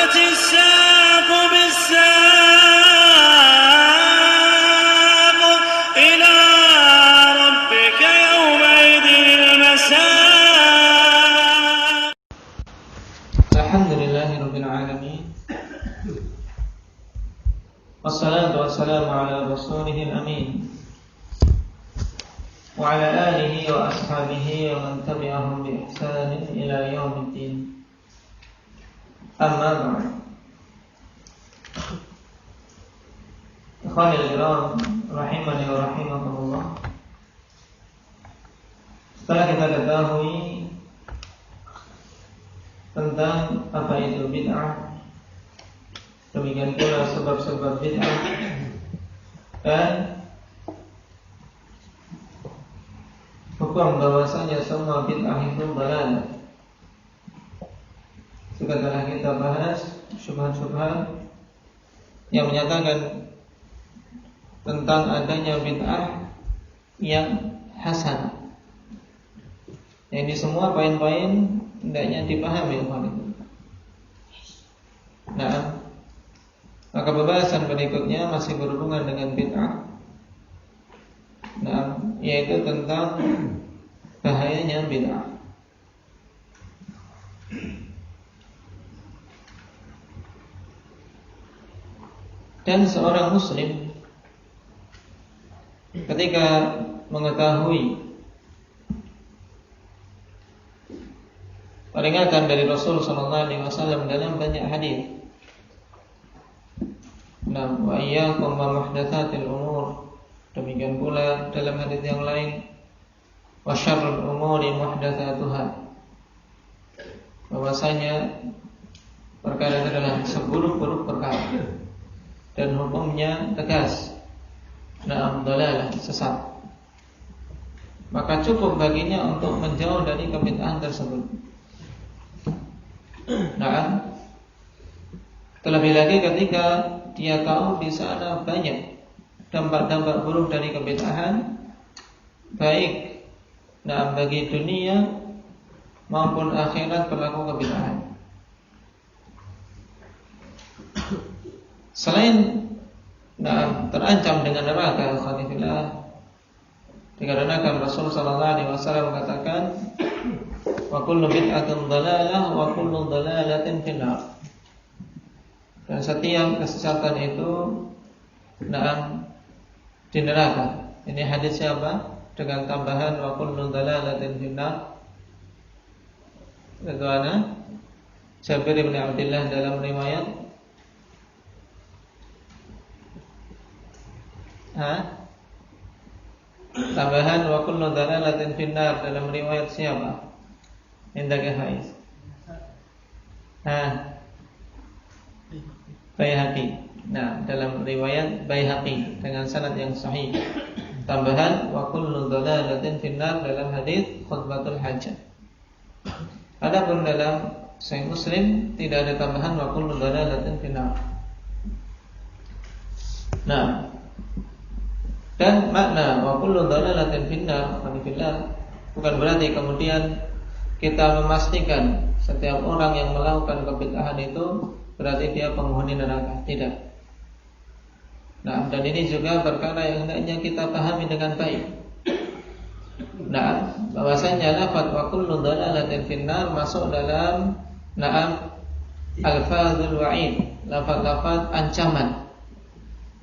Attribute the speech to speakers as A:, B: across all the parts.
A: والتفت الساق بالساق إلى ربك يومئذ المساق.
B: الحمد لله رب العالمين والصلاة والسلام على رسوله الأمين وعلى آله وأصحابه ومن تبعهم بإحسان إلى يوم الدين. أما بعد، إخواني الكرام rahimani wa rahimakumullah. Setelah kita ketahui tentang apa itu bid'ah, demikian pula sebab-sebab bid'ah, dan hukum bahwasanya semua bid'ah itu dalalah, juga telah kita bahas syubhat-syubhat yang menyatakan tentang adanya bid'ah yang hasan. Yang di semua poin-poin hendaknya dipahami oleh. Nah, maka pembahasan berikutnya masih berhubungan dengan bid'ah. Nah, yaitu tentang bahayanya bid'ah. Dan seorang muslim ketika mengetahui peringatan dari Rasul sallallahu alaihi wasallam dalam banyak hadis, nah, wa iyyakum wa muhdatsatil umur, demikian pula dalam hadis yang lain, wa syarrul umuri muhdatsatuha, bahwasanya perkara itu adalah seburuk-buruk perkara dan hukumnya tegas, na'am dalalah, sesat. Maka cukup baginya untuk menjauh dari kebid'ahan tersebut. Nah, terlebih lagi ketika dia tahu di sana banyak dampak-dampak buruk dari kebid'ahan, baik bagi dunia maupun akhirat pelaku kebid'ahan. Selain terancam dengan neraka, khalifillah, dikarenakan Rasul sallallahu alaihi wasallam mengatakan, wa kullu bid'atin dhalalah wa kullu dhalalatin finnar. Dan setiap kesesatan itu di neraka. Ini hadis siapa? Dengan tambahan wa kullu dhalalatin finnar. Bagaimana? Jabir bin Abdullah dalam riwayat tambahan wa kullu dhalalatin finnar dalam riwayat siapa? Indaka Hais. Baihaqi. Nah, dalam riwayat Baihaqi dengan sanad yang sahih. Tambahan wa kullu dhalalatin finnar dalam hadis khutbatul hajah. Adapun dalam Sahih Muslim tidak ada tambahan wa kullu dhalalatin finnar. Nah, dan makna wa kullu dhalalatin finnar bukan berarti kemudian kita memastikan setiap orang yang melakukan kebid'ahan itu berarti dia penghuni neraka. Tidak. Nah, dan ini juga perkara yang hendaknya kita pahami dengan baik. Nah, bahwasanya lafaz wa kullu dhalalatin finnar masuk dalam alfazul wa'id, lafaz-lafaz ancaman.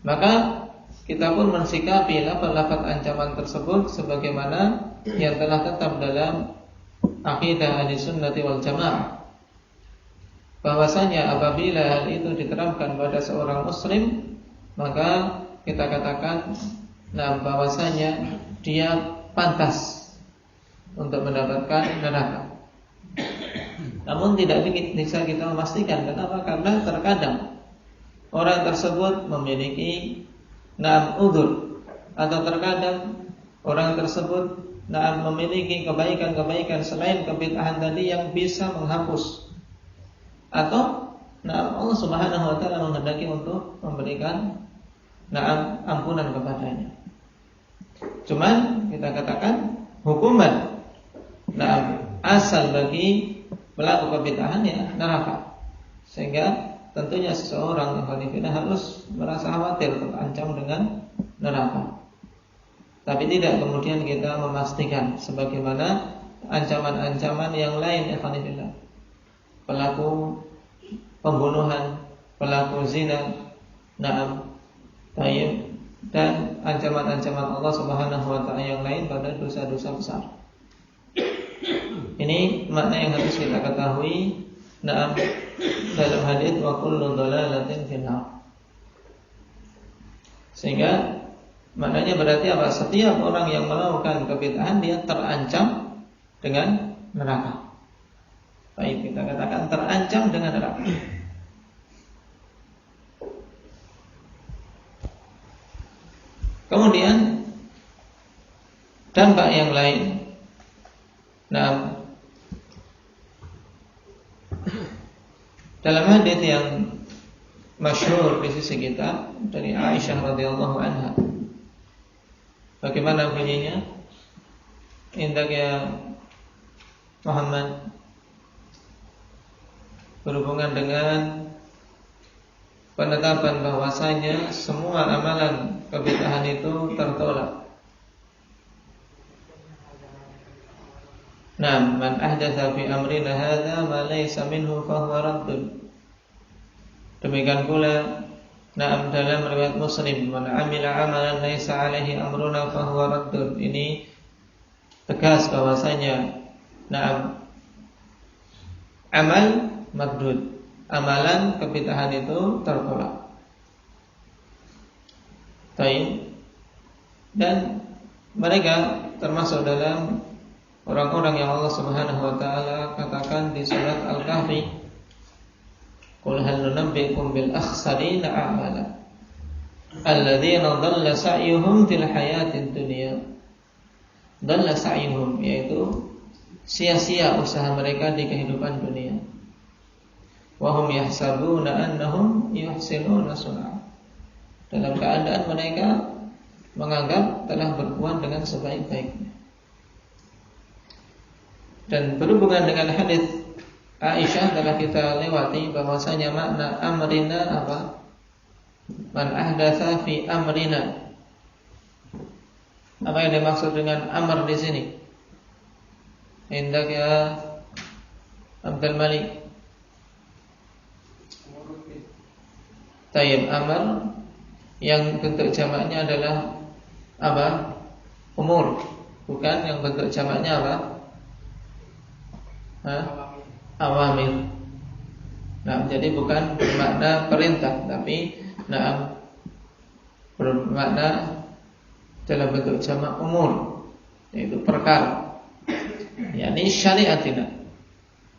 B: Maka kita pun mensikapi lafaz-lafaz ancaman tersebut sebagaimana yang telah tetap dalam akidah Ahlussunnah wal Jamaah, bahwasanya apabila hal itu diterapkan pada seorang muslim, maka kita katakan bahwasanya dia pantas untuk mendapatkan neraka. Namun tidak bisa kita memastikan. Kenapa? Karena terkadang orang tersebut memiliki udzur, atau terkadang orang tersebut memiliki kebaikan-kebaikan selain kebid'ahan tadi yang bisa menghapus, atau Allah Subhanahu wa taala menghendaki untuk memberikan ampunan kepadanya. Cuman kita katakan hukuman asal bagi pelaku kebid'ahan ya neraka. Sehingga tentunya seseorang harus merasa khawatir terancam dengan neraka. Tapi tidak kemudian kita memastikan sebagaimana ancaman-ancaman yang lain, pelaku pembunuhan, pelaku zina, dan ancaman-ancaman Allah Subhanahu wa taala yang lain pada dosa-dosa besar. Ini makna yang harus kita ketahui dalam hadits wa kullu dhalalatin finnar. Sehingga maknanya berarti apa? Setiap orang yang melakukan kebid'ahan dia terancam dengan neraka. Baik, kita katakan terancam dengan neraka. Kemudian dampak yang lain. Dalam hadits yang masyhur di sisi kita dari Aisyah radhiyallahu anha, bagaimana bunyinya? Indak ya Muhammad, berhubungan dengan penetapan bahwasanya semua amalan kebid'ahan itu tertolak. Man ahdatsa fi amrina hadza ma laysa minhu fa huwa raddun. Demikian pula dalam riwayat Muslim, man amila amalan laysa alaihi amruna fa huwa raddun. Ini tegas bahwasanya amal mardud, amalan kebid'ahan itu tertolak. Dan mereka termasuk dalam orang-orang yang Allah Subhanahu wa taala katakan di surat Al-Kahfi, qul hal nunabbiukum bil akhsarina a'mala alladzina dhalla sa'yuhum fil hayatid dunya. Dhalla sa'yuhum, yaitu sia-sia usaha mereka di kehidupan dunia. Wa hum yahsabuna annahum yuhsinuna sun'a. Dalam keadaan mereka menganggap telah berbuat dengan sebaik-baiknya. Dan berhubungan dengan hadis Aisyah telah kita lewati bahwasanya makna amrina apa? Man ahdatsa fi amrina. Apa yang dimaksud dengan amr di sini? Indak ya Abdul Malik. Tayyib, amr yang bentuk jamaknya adalah apa? Umur. Bukan yang bentuk jamaknya apa? Awamir. Jadi bukan bermakna perintah, tapi bermakna dalam bentuk jamak umur, yaitu perkara. yakni syariatina.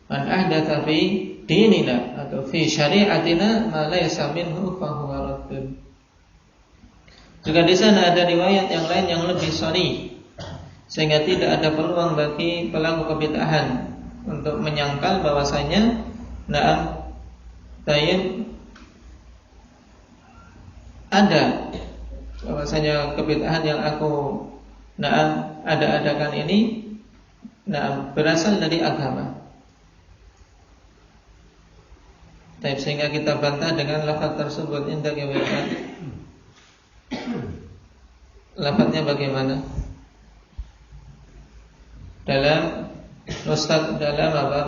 B: Man ahdatsa fi dinina atau fi syariatina ma laysa minhu fa huwa raddun. Juga di sana ada riwayat yang lain yang lebih sharih, sehingga tidak ada peluang bagi pelaku kebid'ahan untuk menyangkal bahwasanya ada bahwasanya kebid'ahan yang aku ada-adakan ini berasal dari agama. Sehingga kita bantah dengan lafaz tersebut. Indah kebetulan lafaznya bagaimana? Dalam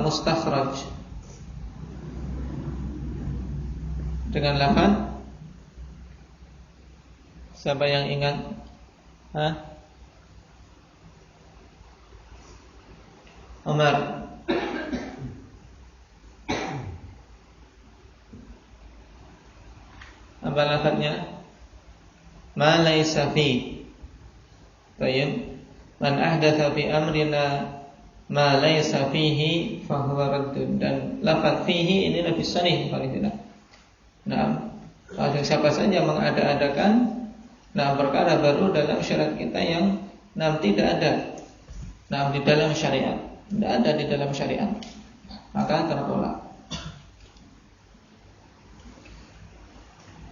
B: mustakhraj dengan lafaz, siapa yang ingat? Umar. Apa lafaznya? Ma laysa fi. Baik. Man ahdatsa fi amrina ma laysa fihi fa huwa raddun. Dan lafaz fihi ini lebih sharih paling tidak. Kalau siapa saja mengada-adakan perkara baru dalam syariat kita yang tidak ada di dalam syariat, tidak ada di dalam syariat, maka tertolak.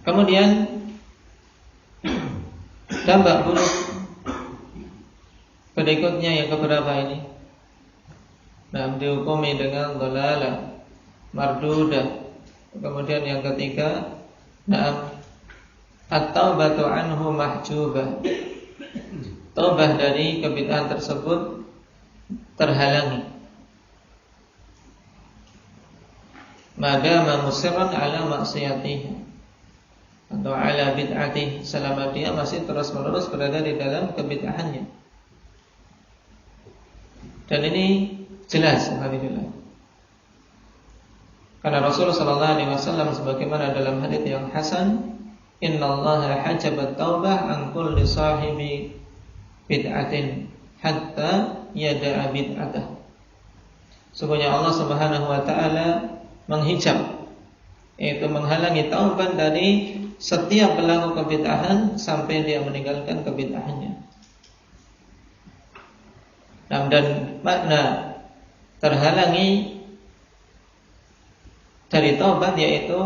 B: Kemudian dampak buruk berikutnya yang keberapa ini? Dihukumi dengan dhalalah mardudah, Kemudian yang ketiga, at-taubatu anhu mahjubah. Taubah dari kebid'ahan tersebut terhalangi. Madama musirran ala maksiyatihi atau ala bid'atihi, selama dia masih terus-menerus berada di dalam kebid'ahannya. Dan ini jelas, alhamdulillah. Karena Rasulullah sallallahu alaihi wasallam sebagaimana dalam hadits yang hasan, innallaha hajabat taubah an kulli sahibi bid'atin hatta yada'a bid'atah. Sesungguhnya Allah Subhanahu wa taala menghijab, yaitu menghalangi taubat dari setiap pelaku kebid'ahan sampai dia meninggalkan kebid'ahannya. Dan makna terhalangi dari taubat yaitu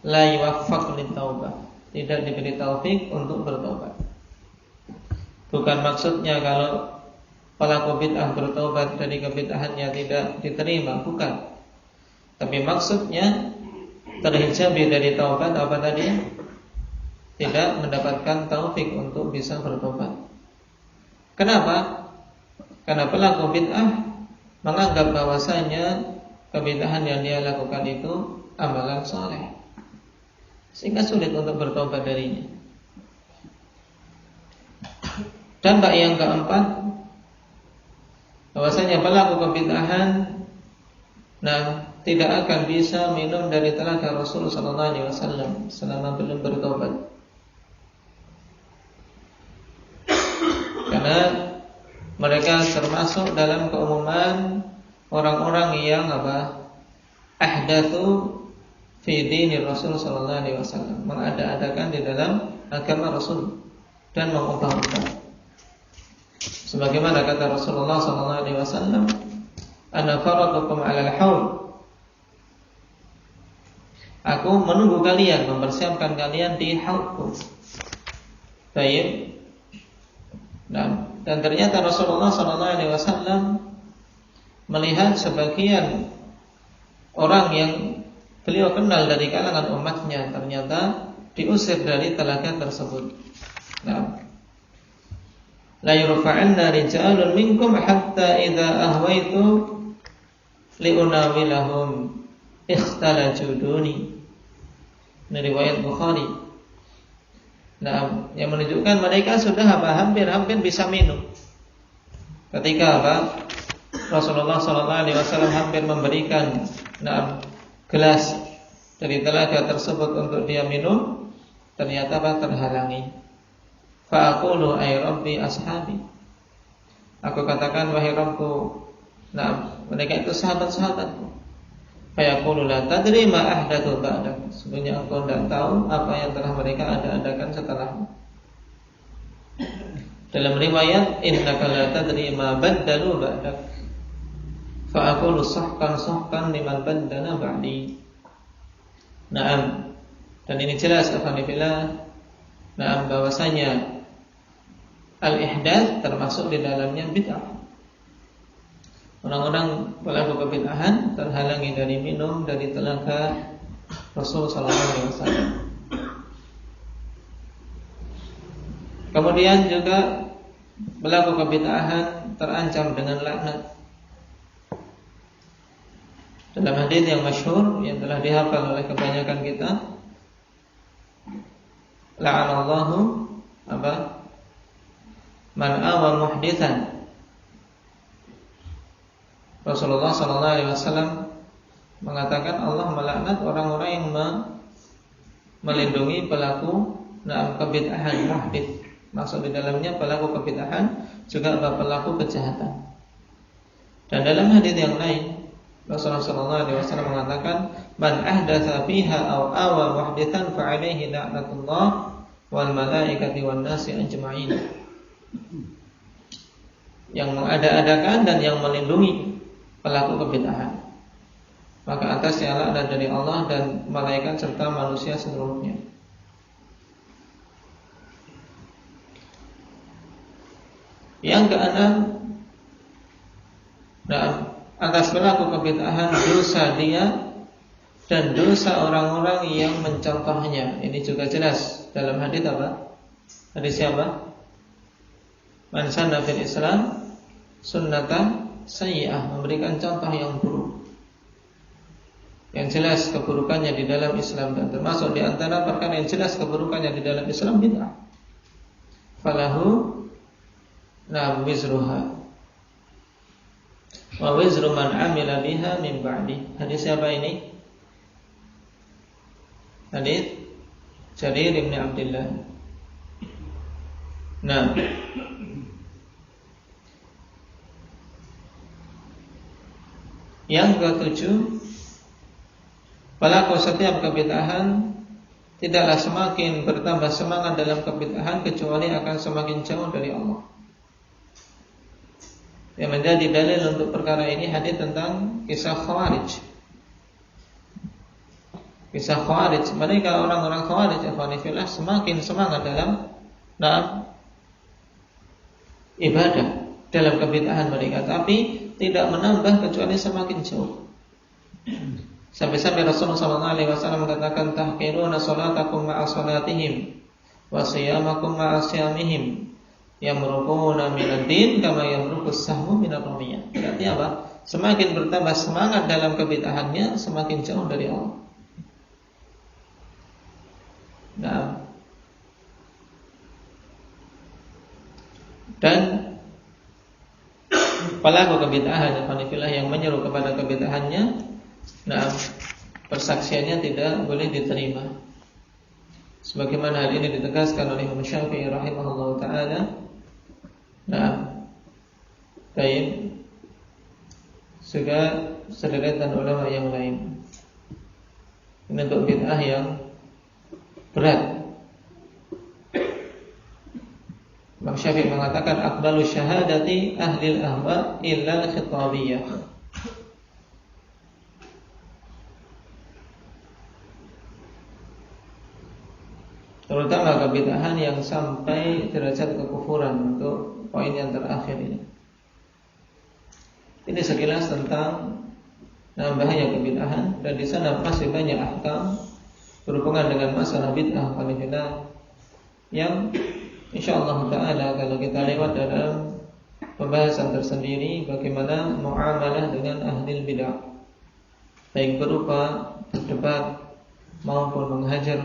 B: la yuwaffaq lit taubah, tidak diberi taufik untuk bertobat. Bukan maksudnya kalau pelaku bid'ah bertobat dari kebid'ahannya tidak diterima, bukan. Tapi maksudnya terhijabi dari taubat apa tadi? Tidak mendapatkan taufik untuk bisa bertobat. Kenapa? Karena pelaku bid'ah menganggap bahwasanya kebid'ahan yang dia lakukan itu amalan saleh, sehingga sulit untuk bertobat darinya. Dampak yang keempat, bahwasanya pelaku kebid'ahan tidak akan bisa minum dari telaga Rasul sallallahu alaihi wasallam selama belum bertobat. Karena mereka termasuk dalam keumuman orang-orang yang ahdatsu fi dinir Rasul sallallahu alaihi wasallam, mengada-adakan di dalam agama Rasul dan mengubah-ubah. Sebagaimana kata Rasulullah sallallahu alaihi wasallam, ana faradukum 'alal haud. Aku menunggu kalian, mempersiapkan kalian di haudku. Baik. Dan ternyata Rasulullah sallallahu alaihi wasallam melihat sebagian orang yang beliau kenal dari kalangan umatnya ternyata diusir dari telaga tersebut. La yurfa'anna rijalun minkum hatta idza ahwaitu liunawilahum ikhtalaju duni. Ini riwayat Bukhari. Yang menunjukkan mereka sudah hampir bisa minum. Ketika Rasulullah SAW hampir memberikan gelas dari telaga tersebut untuk dia minum, ternyata terhalangi. Fa'aqulu ay rabbi ashabi. Aku katakan wahai Rabbku, mereka itu sahabat-sahabatku. Fayaqulu la tadri ma ahdatsu ba'dak. Sebenarnya engkau tidak tahu apa yang telah mereka adakan setelahmu. Dalam riwayat innaka la tadri ma baddalu ba'dak. Fa'aqulu sahkan liman baddana ba'di. Dan ini jelas alhamdulillah. Bahwasanya al-ihdats termasuk di dalamnya bid'ah. Orang-orang pelaku kebid'ahan terhalangi dari minum dari telaga Rasul sallallahu alaihi wasallam. Kemudian juga pelaku kebid'ahan terancam dengan laknat. Dalam hadis yang masyhur yang telah dihafal oleh kebanyakan kita, la'anallahu man awa muhditsan. Rasulullah sallallahu alaihi wasallam mengatakan Allah melaknat orang-orang yang melindungi pelaku kebid'ahan muhdits. Maksud di dalamnya pelaku kebid'ahan juga pelaku kejahatan. Dan dalam hadis yang lain Rasulullah sallallahu alaihi wasallam mengatakan man ahdatsa fiha aw awa muhditsan fa alaihi la'natullah wal malaikati wan nasi ajma'in. Yang mengada-adakan dan yang melindungi pelaku kebid'ahan, maka atasnya laknat dari Allah dan malaikat serta manusia seluruhnya. Yang keenam, atas pelaku kebid'ahan dosa dia dan dosa orang-orang yang mencontohnya. Ini juga jelas dalam hadis apa? Hadis siapa? Man sanna fil Islam sunnatan sayyi'ah, memberikan contoh yang buruk. Yang jelas keburukannya di dalam Islam, dan termasuk di antara perkara yang jelas keburukannya di dalam Islam bid'ah. Falahu wizruha wa wizru man amila biha min ba'di. Hadis siapa ini? Hadis Jarir bin Abdullah. Nah, yang ketujuh, pelaku setiap kebid'ahan tidaklah semakin bertambah semangat dalam kebid'ahan kecuali akan semakin jauh dari Allah. Yang menjadi dalil untuk perkara ini hadis tentang kisah Khawarij. Kisah Khawarij, mereka orang-orang Khawarij ikhwanifillah semakin semangat dalam ibadah, dalam kebid'ahan mereka, tapi tidak menambah kecuali semakin jauh. Sampai-sampai Rasulullah SAW mengatakan, tahqiruna salatakum ma'a salatihim wa siyamakum ma'a siyamihim yamruquna minad din kama yamruqus sahmu minar ramiyah. Berarti apa? Semakin bertambah semangat dalam kebid'ahannya, semakin jauh dari Allah. Nah, dan pelaku kebid'ahan yang menyeru kepada kebid'ahannya, nah, persaksiannya tidak boleh diterima. Sebagaimana hal ini ditegaskan oleh Imam Syafi'i rahimahullah taala. Nah, baik, juga sederetan ulama yang lain. Ini untuk bid'ah yang berat. Imam Syafi'i mengatakan aqbalu syahadati ahli al-ahwa illa al-khitabiyah. Terutama kebid'ahan yang sampai derajat kekufuran, untuk poin yang terakhir ini. Ini sekilas tentang bahaya kebid'ahan, dan di sana masih banyak ahkam berhubungan dengan masalah bid'ah yang insyaallah ta'ala kalau kita lewat dalam pembahasan tersendiri bagaimana muamalah dengan ahli bid'ah, baik berupa berdebat maupun menghajar,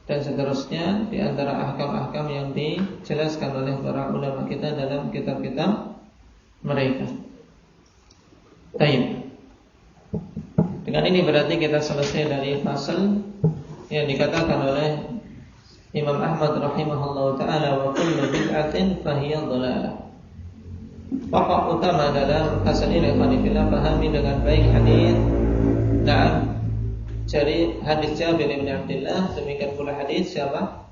B: dan seterusnya di antara ahkam-ahkam yang dijelaskan oleh para ulama kita dalam kitab-kitab mereka. Baik. Dengan ini berarti kita selesai dari fasal yang dikatakan oleh Imam Ahmad rahimahullah ta'ala, wa kullu bid'atin fahiya dhalalah. Pokok utama dalam fasal ini manifillah pahami dengan baik hadis dari hadis Jabir bin Abdullah, demikian pula hadis siapa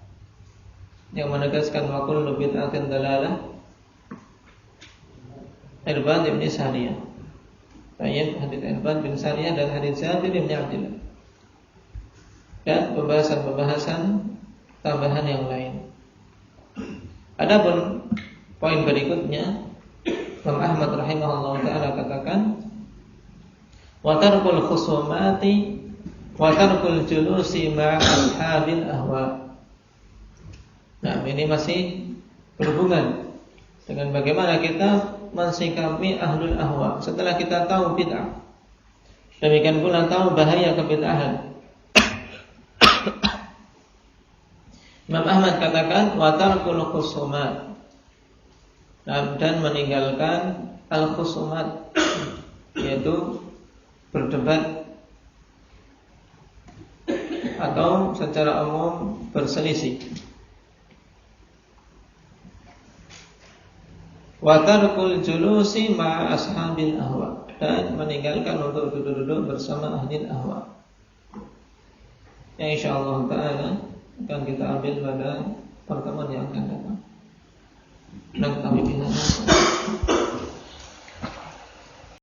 B: yang menegaskan wa kullu bid'atin dhalalah? Irbad bin Sariyah. Baik, hadis Irbad bin Sariyah dan hadis Jabir bin Abdullah. Dan pembahasan tambahan yang lain. Adapun poin berikutnya, Imam Ahmad rahimahullah ta'ala katakan wa tarkul khusumati wa tarkul julusi ma'a ashabil ahwa. Nah, ini masih berhubungan dengan bagaimana kita mensikapi ahlul ahwa setelah kita tahu bid'ah. Demikian pula tahu bahaya kebid'ahan. Imam Ahmad katakan wa tarkul khusumat, dan meninggalkan al-khusumat, yaitu berdebat atau secara umum berselisih. Wa tarkul julusi ma'a ashabil ahwa, dan meninggalkan untuk duduk-duduk bersama ahli ahwa. Yang insyaallah ta'ala akan kita ambil pada pertemuan yang akan datang.